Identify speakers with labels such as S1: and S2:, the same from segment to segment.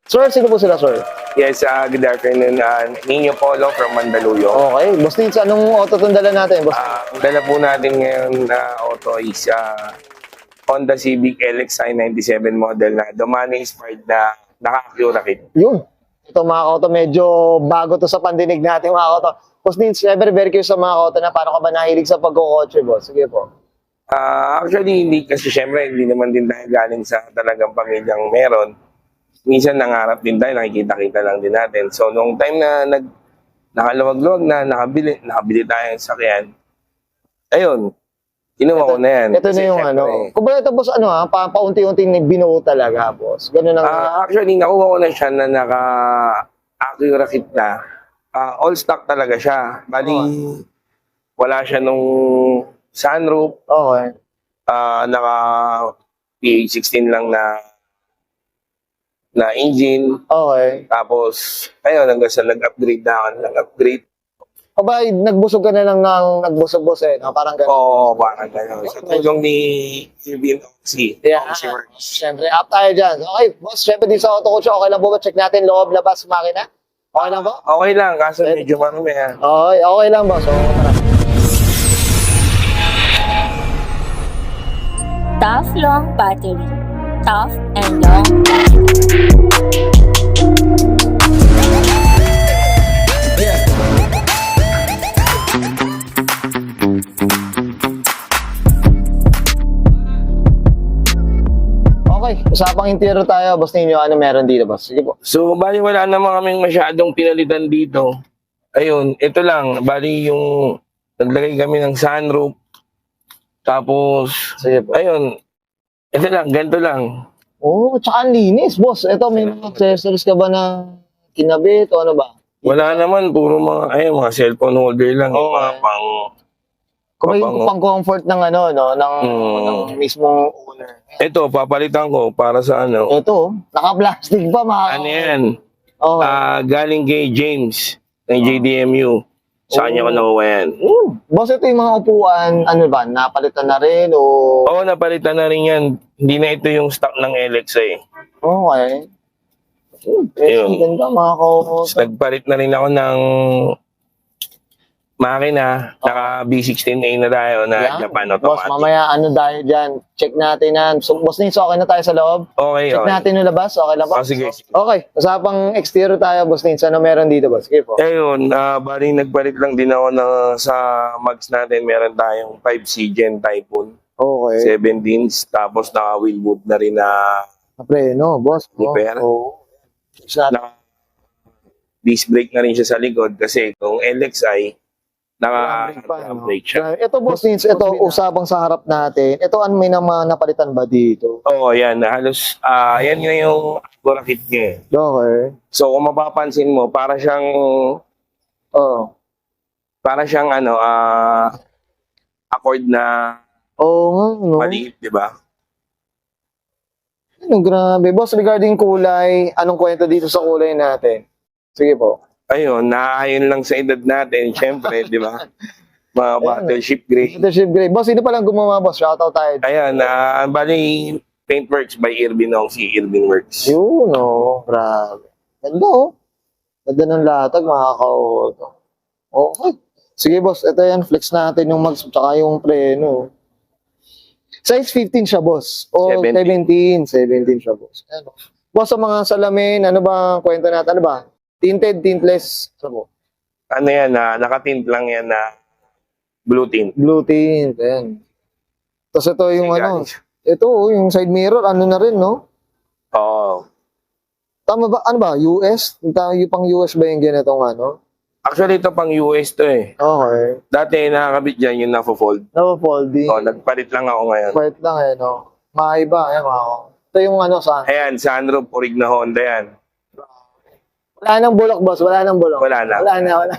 S1: Sir, sino po sila, sir?
S2: Yes, good afternoon. Nino Polo from Mandaluyong.
S1: Okay. Boss Nins, anong auto itong dala natin, boss?
S2: Ang dala po natin ngayon na auto is Honda Civic LXi 97 model na Domane inspired na naka-Acura kit.
S1: Yun. Ito mga auto, medyo bago to sa pandinig natin mga auto. Boss Nins, ever very curious sa mga auto na paano ka ba nahilig sa pagkukotse, boss? Sige po.
S2: Actually, hindi kasi syempre, hindi naman din tayo galing sa talagang pamilyang meron. Minsan nangarap din tayo, nakikita-kita lang din natin. So, nung time na nakaluwag-luwag na, nakabili tayo ng sakyan, ayun, kinuha ko na yan.
S1: Ito na yung
S2: syempre,
S1: Kung ba ito, boss, paunti-unti binuo talaga, boss. Ganun ang...
S2: actually, nakuha ko na siya na naka-Acura kit na. All stock talaga siya. Bali, wala siya nung sunroof.
S1: Okay.
S2: Naka PH16 lang na engine.
S1: Okay.
S2: Tapos, ayun, hanggang sa nag-upgrade na ako, nag-upgrade.
S1: Aba, nagbusog ka na lang ng nagbusog, boss, eh. No? Parang ganun.
S2: Oo, parang gano'n. Sa tulong ni Irvin Oxy.
S1: Yeah. Siyempre, up tayo dyan. Okay, boss, siyempre din sa auto coach, okay lang po ba? Check natin loob, labas, makina. Okay lang po?
S2: Okay lang, kaso medyo marumi ha.
S1: Okay, okay lang, boss. Okay, tara.
S3: Tough long battery. Tough and long battery.
S1: Okay, usapang interior tayo, boss ninyo. Ano meron dito, boss? Sige po.
S2: So, bali wala naman kaming masyadong pinalitan dito. Ayun, ito lang. Bali yung naglagay kami ng sunroof. Tapos,
S1: Sige po.
S2: ayun, ito lang, ganito lang.
S1: Oh, tsaka ang linis, boss. Ito, may mga accessories ka ba na kinabit o ano ba?
S2: Wala naman, puro mga, ayun, mga cellphone holder lang.
S1: Oo,
S2: Mga
S1: eh.
S2: pang,
S1: Kung may
S2: Pabango.
S1: pang-comfort ng ano, no, ng mismo owner.
S2: ito, papalitan ko para sa ano.
S1: Ito, naka-plastic pa, mga...
S2: Ano yan?
S1: Okay.
S2: Galing kay James ng JDMU. Sa kanya ko nakuha yan.
S1: Boss, ito yung mga upuan, ano ba, napalitan na rin o...
S2: Oo, napalitan na rin yan. Hindi na ito yung stock ng LXi.
S1: Okay.
S2: Ayun.
S1: Ganda, mga
S2: Tapos nagpalit na rin ako ng makina. Naka B16A na tayo na
S1: Yan.
S2: Japan
S1: Boss,
S2: automatic.
S1: mamaya ano dahil dyan, check natin yan. So, boss Nins, okay na tayo sa loob?
S2: Okay,
S1: Check
S2: okay.
S1: natin yung labas, okay lang ba?
S2: Sige.
S1: Okay, usapang exterior tayo, boss Nins. Ano meron dito, boss? Sige po.
S2: Ayun, bali nagpalit lang din ako sa mags natin. Meron tayong 5C Gen Typhoon.
S1: Okay.
S2: 17s. Tapos naka wheelwood na rin na
S1: Preno, boss.
S2: Repair.
S1: Oo. Sa
S2: naka disc brake na rin siya sa likod kasi itong LXi naka brake siya.
S1: Ito, boss Nins, ito, usapang sa harap natin. Ito, ano may napalitan ba dito?
S2: Oo, yan. Halos, yan na yung Acura kit niya.
S1: Okay.
S2: So, kung mapapansin mo, para siyang
S1: Oo.
S2: Accord na
S1: Oo nga, no?
S2: maliit, di ba?
S1: Ano, grabe. Boss, regarding kulay, anong kwento dito sa kulay natin? Sige po.
S2: Ayun, naayon lang sa edad natin, syempre, di ba? Mga battleship gray.
S1: Leadership grade. Boss, sino palang gumawa, boss? Shoutout tayo.
S2: Ayan, bali, Paintworks by Irvin Oxy, Irvin Works.
S1: Yun, oh. Grabe. Ganda, oh. Ganda ng latag, mga ka-auto. Okay. Sige, boss. Ito yan. Flex natin yung mags, tsaka yung preno. Size 15 siya, boss. O 17. 17 siya, boss. Ano? Boss, sa mga salamin, ano ba ang kwento natin? Ano ba? Tinted, tintless. Ano?
S2: Ano yan, naka-tint lang yan na blue tint.
S1: Blue tint. Ayan. Tapos ito yung
S2: Sige,
S1: ano.
S2: guys.
S1: Ito, yung side mirror, ano na rin, no?
S2: Oo.
S1: Tama ba? Ano ba? US? Yung pang US ba yung ganitong ano?
S2: Actually, ito pang US to eh.
S1: Okay.
S2: Dati, nakakabit dyan yung nafo-fold.
S1: No-folding.
S2: Oh, nagpalit lang ako ngayon.
S1: Quiet lang eh, no? Maiba, ayan mga. Ito yung ano sa...
S2: Ayan, sunroof, orig na Honda yan.
S1: Wala nang bulok, boss. Wala nang bulok.
S2: Wala na.
S1: Wala na, wala.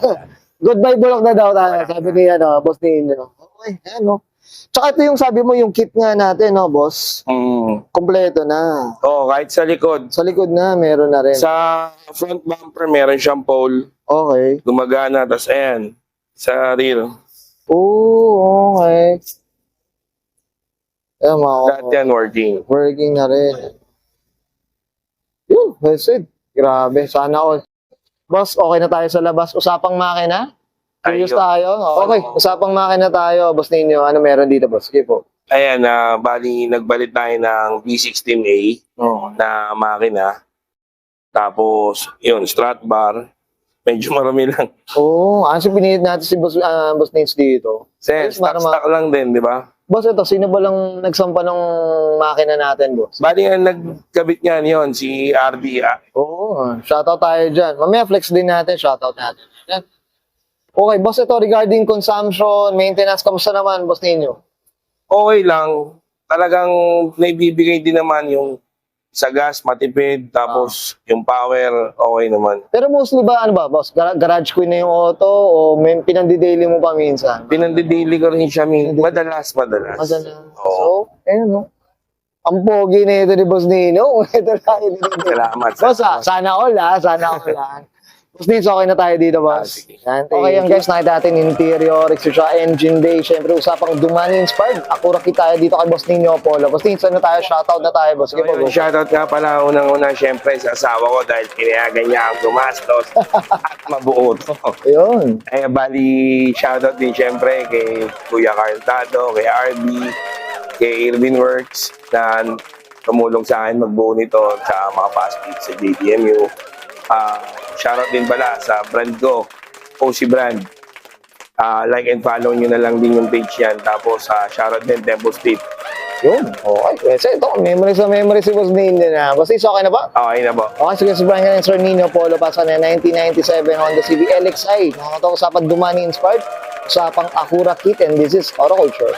S1: Goodbye bulok na daw tayo. Sabi ni, boss ni Inyo. Okay, ayan, no? Tsaka ito yung sabi mo, yung kit nga natin, no, boss? Kompleto na.
S2: Oh, kahit sa likod.
S1: Sa likod na, meron na rin.
S2: Sa front bumper, meron siyang pole.
S1: Okay.
S2: Gumagana, tapos ayan. Sa rear.
S1: Oo, okay. Ayan, mga
S2: Lahat yan working.
S1: working na rin. Yun, well said. Grabe, sana all. Boss, okay na tayo sa labas. Usapang makina? Curious
S2: Ayun.
S1: tayo? Okay, usapang makina tayo. Boss ninyo, ano meron dito, boss? Sige po.
S2: Ayan, bali, nagbalit tayo ng V16A
S1: Oh.
S2: na makina. Tapos, yun, strut bar. Medyo marami lang.
S1: Oo, kasi pinilit natin si Boss, Boss Nins dito.
S2: Sen,
S1: Para
S2: stock lang din, di ba?
S1: Boss, ito, sino ba lang nagsampa ng makina natin, boss?
S2: Bali nga nagkabit niyan yun, si RD.
S1: Oo, shoutout tayo dyan. Mamaya flex din natin, shoutout natin. Yan. Okay, boss, ito regarding consumption, maintenance, kamusta naman, boss ninyo?
S2: Okay lang. Talagang naibibigay din naman yung sa gas, matipid. Tapos yung power, okay naman.
S1: Pero mostly ba, ano ba, boss? Garage queen na yung auto o pinandi-daily mo pa minsan?
S2: Pinandidaily ko rin siya. Madalas.
S1: Madala.
S2: Oo.
S1: So, ayun, no? Ang pogi na ito ni Boss Nino. Ito lang.
S2: Salamat.
S1: Boss, sana all, sana all. Boss Nino, okay na tayo dito, boss.
S2: Sige.
S1: Yan. Okay, yan guys, nakita natin interior, extra engine bay. Siyempre, usapang Dumani inspired. Akura tayo dito kay Boss Nino Apollo. Boss Nino, saan na tayo? Shoutout na tayo, boss. Sige po, boss.
S2: Shoutout nga pala unang-una syempre sa asawa ko dahil pinayagan niya ang gumastos at mabuo to.
S1: Ayun.
S2: Ay, bali, shoutout din syempre kay Kuya Carl Tado, kay RB, kay Irvin Works na tumulong sa akin magbuo nito sa mga passport sa JDMU. Shoutout din pala sa brand ko, OC Brand. Like and follow nyo na lang din yung page yan. Tapos shoutout din Temple Street.
S1: Yun. Okay. Kasi ito, memory si Boss Nino na. Boss Nino, okay na ba?
S2: Okay na po.
S1: Okay, sige, sabahin ka ng Sir Nino Polo Pasa na 1997 Honda CB LXi. Nakakatawa usapan Dumani inspired. Usapang Acura kit and this is Auto Culture.